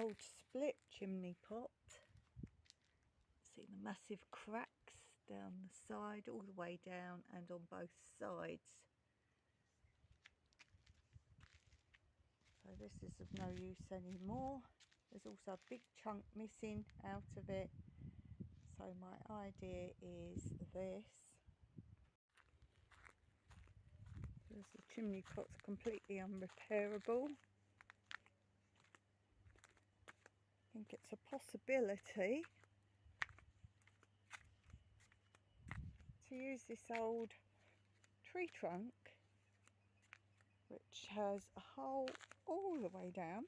old split chimney pot. See the massive cracks down the side, all the way down and on both sides. So this is of no use anymore. There's also a big chunk missing out of it. So my idea is this. There's the chimney pot's completely unrepairable. I think it's a possibility to use this old tree trunk, which has a hole all the way down,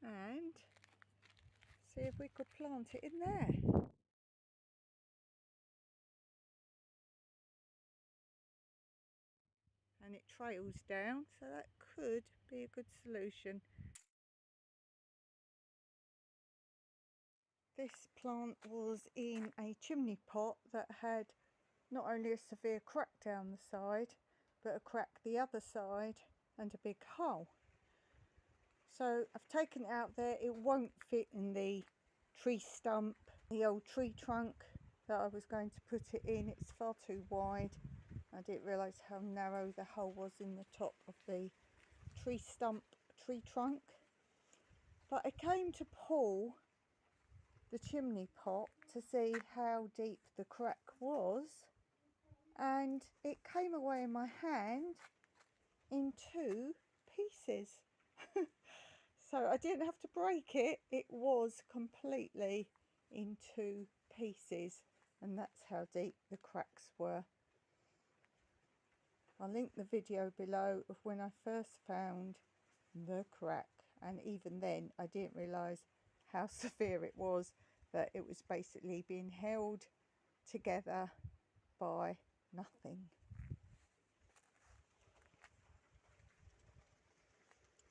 and see if we could plant it in there. And it trails down, so that could be a good solution. This plant was in a chimney pot that had not only a severe crack down the side, but a crack the other side and a big hole. So I've taken it out there. It won't fit in the tree stump, the old tree trunk that I was going to put it in. It's far too wide. I didn't realise how narrow the hole was in the top of the tree stump, tree trunk. But I came to pull the chimney pot to see how deep the crack was, and it came away in my hand in 2 pieces. So I didn't have to break it. It was completely in 2 pieces, and that's how deep the cracks were. I'll link the video below of when I first found the crack, and even then I didn't realise how severe it was, that it was basically being held together by nothing.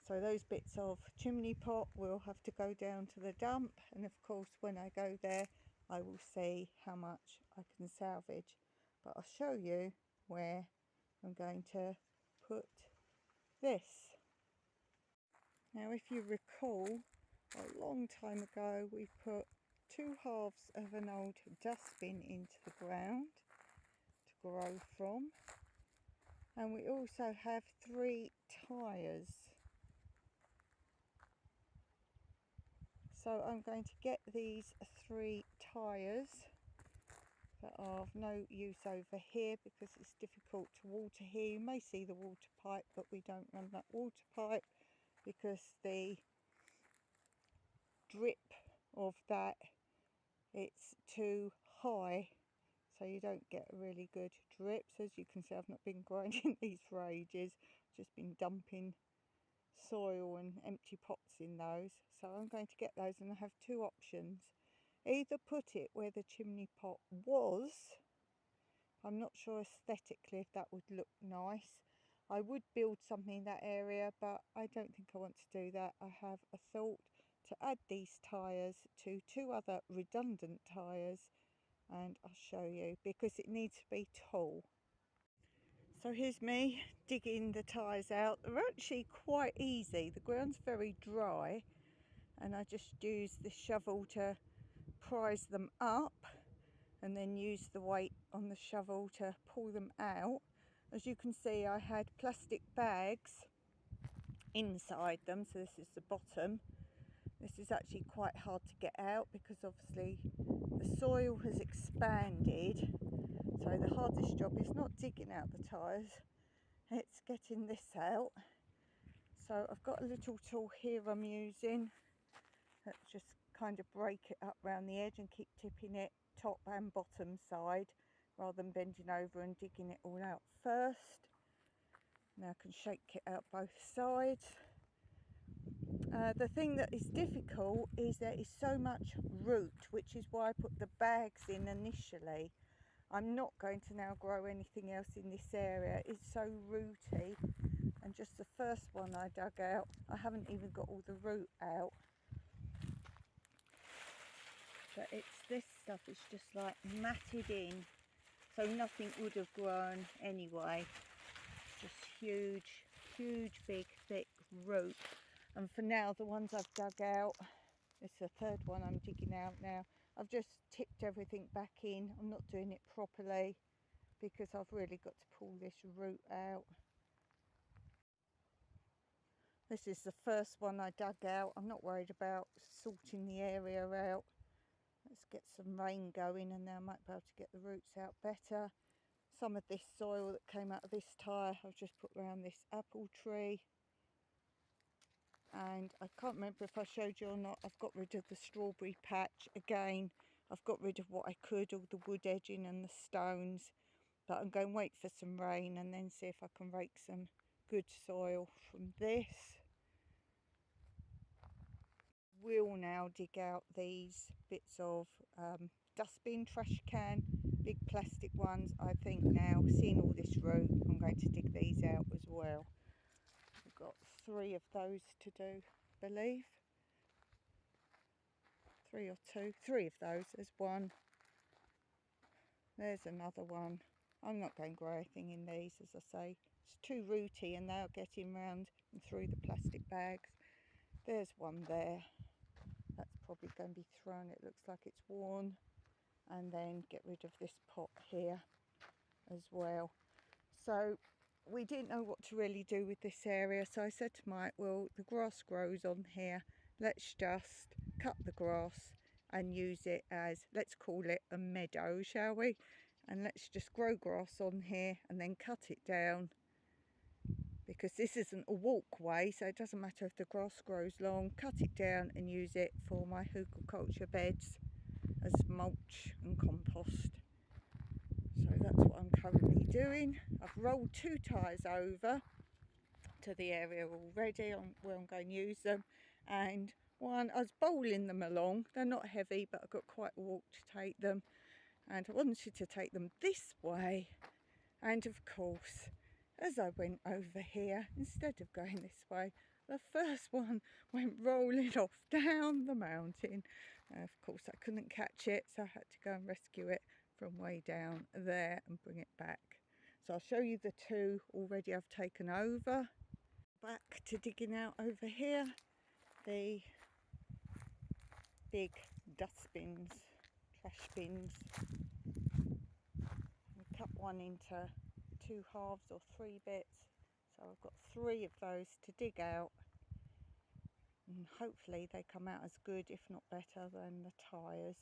So those bits of chimney pot will have to go down to the dump, and of course when I go there I will see how much I can salvage. But I'll show you where I'm going to put this. Now, if you recall, a long time ago we put 2 halves of an old dustbin into the ground to grow from, and we also have 3 tyres. So I'm going to get these 3 tyres that are of no use over here because it's difficult to water here. You may see the water pipe, but we don't run that water pipe because the drip of that, it's too high, so you don't get a really good drip. So as you can see, I've not been grinding these for ages, just been dumping soil and empty pots in those. So I'm going to get those, and I have 2 options. Either put it where the chimney pot was. I'm not sure aesthetically if that would look nice. I would build something in that area, but I don't think I want to do that. I have a thought to add these tyres to 2 other redundant tyres, and I'll show you, because it needs to be tall. So here's me digging the tyres out. They're actually quite easy. The ground's very dry, and I just use the shovel to prise them up and then use the weight on the shovel to pull them out. As you can see, I had plastic bags inside them, so this is the bottom. This is actually quite hard to get out because obviously the soil has expanded. So the hardest job is not digging out the tyres, it's getting this out. So I've got a little tool here I'm using that just kind of break it up around the edge and keep tipping it top and bottom side rather than bending over and digging it all out first. Now I can shake it out both sides. The thing that is difficult is there is so much root, which is why I put the bags in initially. I'm not going to now grow anything else in this area. It's so rooty, and just the first one I dug out, I haven't even got all the root out. But it's this stuff, it's just like matted in so nothing would have grown anyway. Just huge big thick root. And for now, the ones I've dug out, it's the third one I'm digging out now. I've just tipped everything back in. I'm not doing it properly because I've really got to pull this root out. This is the first one I dug out. I'm not worried about sorting the area out. Let's get some rain going and then I might be able to get the roots out better. Some of this soil that came out of this tyre I've just put around this apple tree. And I can't remember if I showed you or not, I've got rid of the strawberry patch again. I've got rid of what I could, all the wood edging and the stones. But I'm going to wait for some rain and then see if I can rake some good soil from this. We'll now dig out these bits of dustbin, trash can, big plastic ones. I think now, seeing all this root, I'm going to dig these out as well. We've got 3 of those to do, I believe. 3 or 2, 3 of those. There's one. There's another one. I'm not going to grow anything in these, as I say. It's too rooty and they're getting round and through the plastic bags. There's one there. That's probably going to be thrown. It looks like it's worn. And then get rid of this pot here as well. So we didn't know what to really do with this area. So I said to Mike, well, the grass grows on here. Let's just cut the grass and use it as, let's call it a meadow, shall we? And let's just grow grass on here and then cut it down. Because this isn't a walkway, so it doesn't matter if the grass grows long. Cut it down and use it for my hugelkultur beds as mulch and compost. So that's what I'm currently doing. I've rolled 2 tyres over to the area already where I'm going to use them. And one, I was bowling them along. They're not heavy, but I've got quite a walk to take them. And I wanted to take them this way. And of course, as I went over here, instead of going this way, the first one went rolling off down the mountain. Of course, I couldn't catch it, so I had to go and rescue it from way down there and bring it back. So I'll show you the 2 already I've taken over. Back to digging out over here, the big dustbins, trash bins. We cut one into 2 halves or 3 bits, so I've got 3 of those to dig out, and hopefully they come out as good, if not better, than the tyres.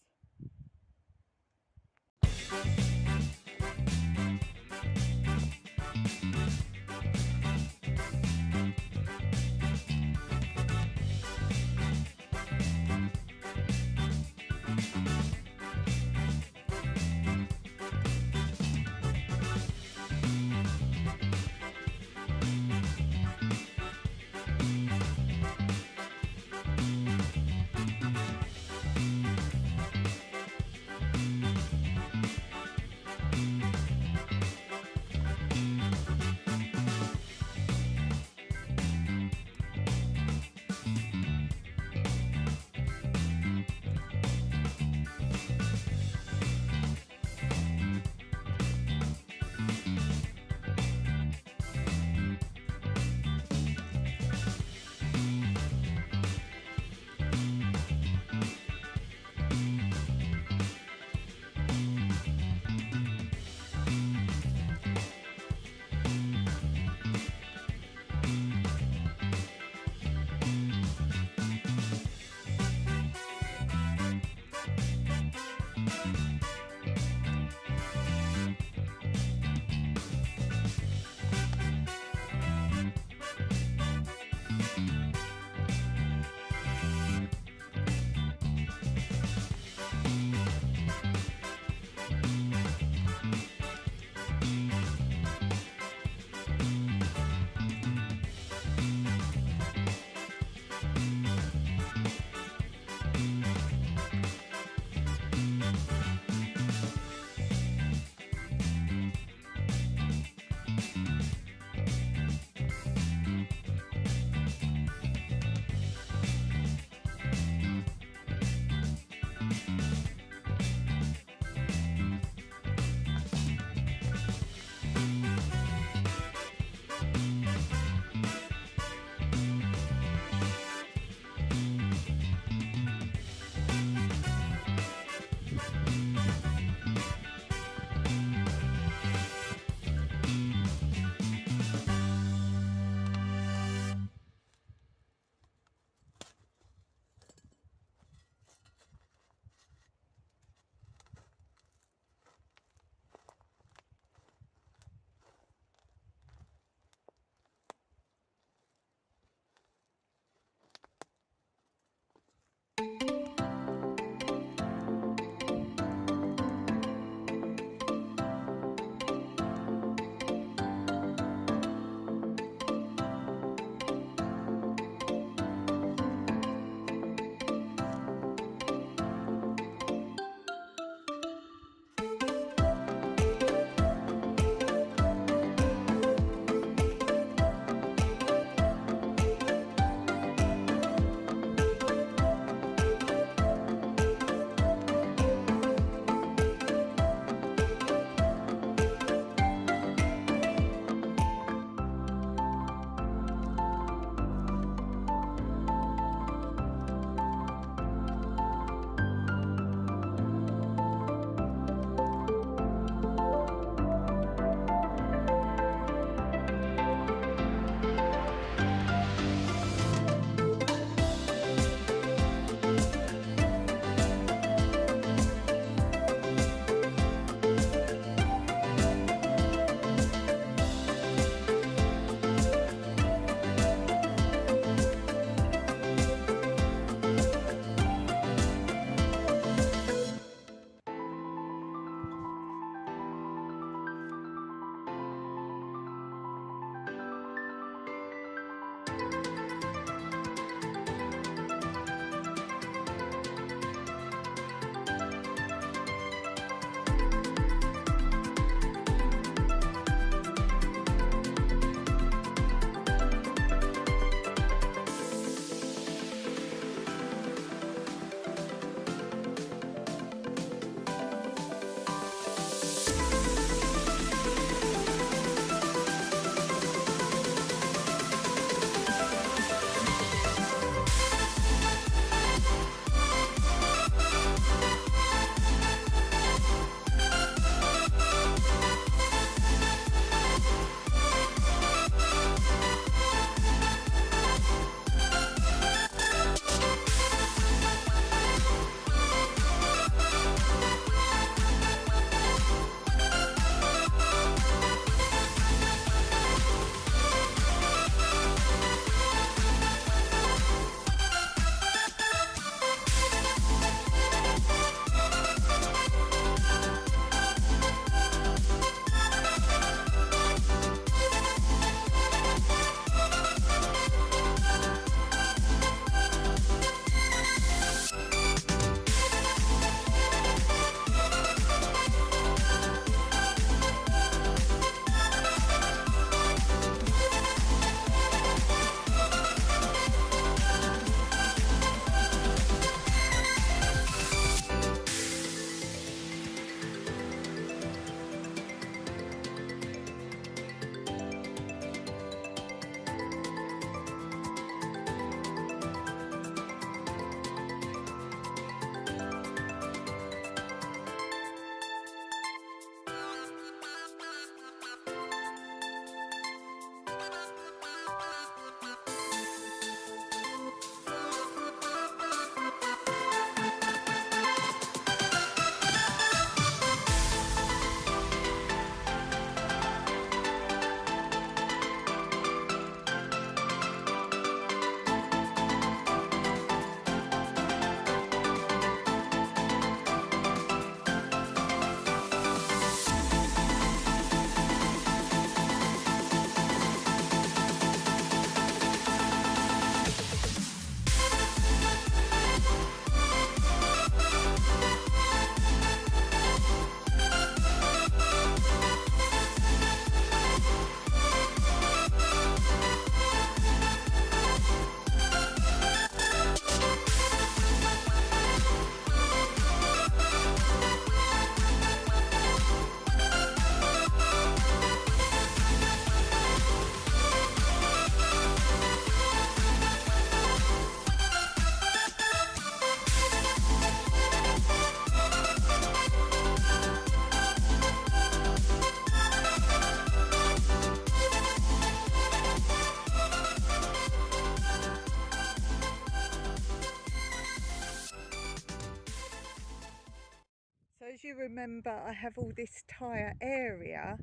you remember, I have all this tyre area,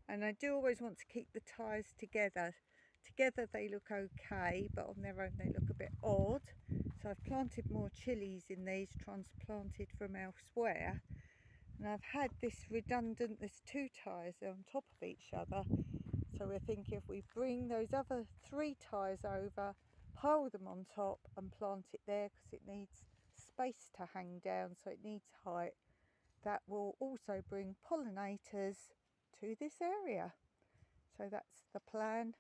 and I do always want to keep the tyres together. Together they look okay, but on their own they look a bit odd. So I've planted more chilies in these, transplanted from elsewhere. And I've had this redundant, there's 2 tyres on top of each other. So we're thinking if we bring those other 3 tyres over, pile them on top and plant it there, because it needs space to hang down, so it needs height. That will also bring pollinators to this area. So that's the plan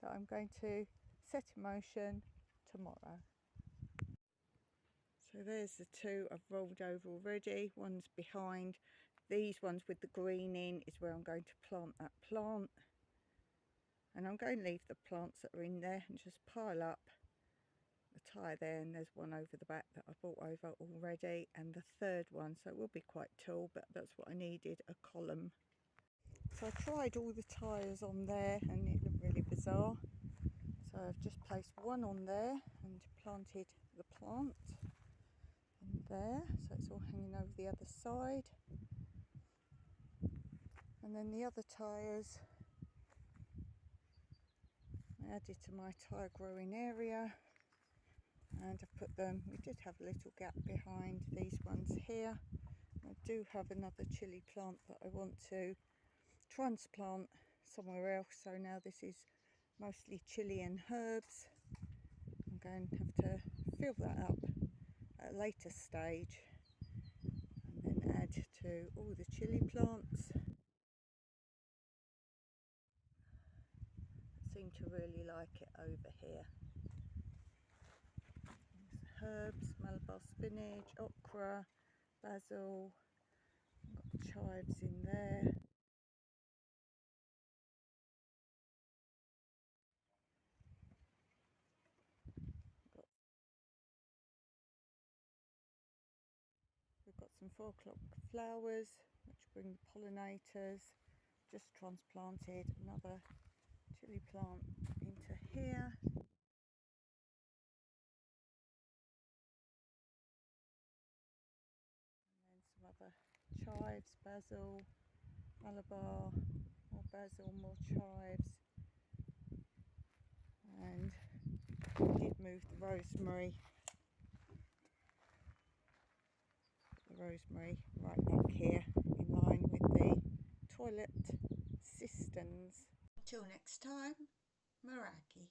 that I'm going to set in motion tomorrow. So there's the 2 I've rolled over already. One's behind. These ones with the green in is where I'm going to plant that plant. And I'm going to leave the plants that are in there and just pile up the tyre there, and there's one over the back that I brought over already, and the 3rd one, so it will be quite tall, but that's what I needed, a column. So I tried all the tyres on there and it looked really bizarre, so I've just placed one on there and planted the plant in there, so it's all hanging over the other side. And then the other tyres I added to my tyre growing area, and I've put them, we did have a little gap behind these ones here. I do have another chilli plant that I want to transplant somewhere else, so now this is mostly chilli and herbs. I'm going to have to fill that up at a later stage and then add to all the chilli plants. I seem to really like it over here. Herbs, Malabar spinach, okra, basil, got chives in there. We've got some 4 o'clock flowers which bring the pollinators. Just transplanted another chilli plant into here. Other chives, basil, Malabar, more basil, more chives, and I did move the rosemary right back here in line with the toilet cisterns. Until next time, Meraki.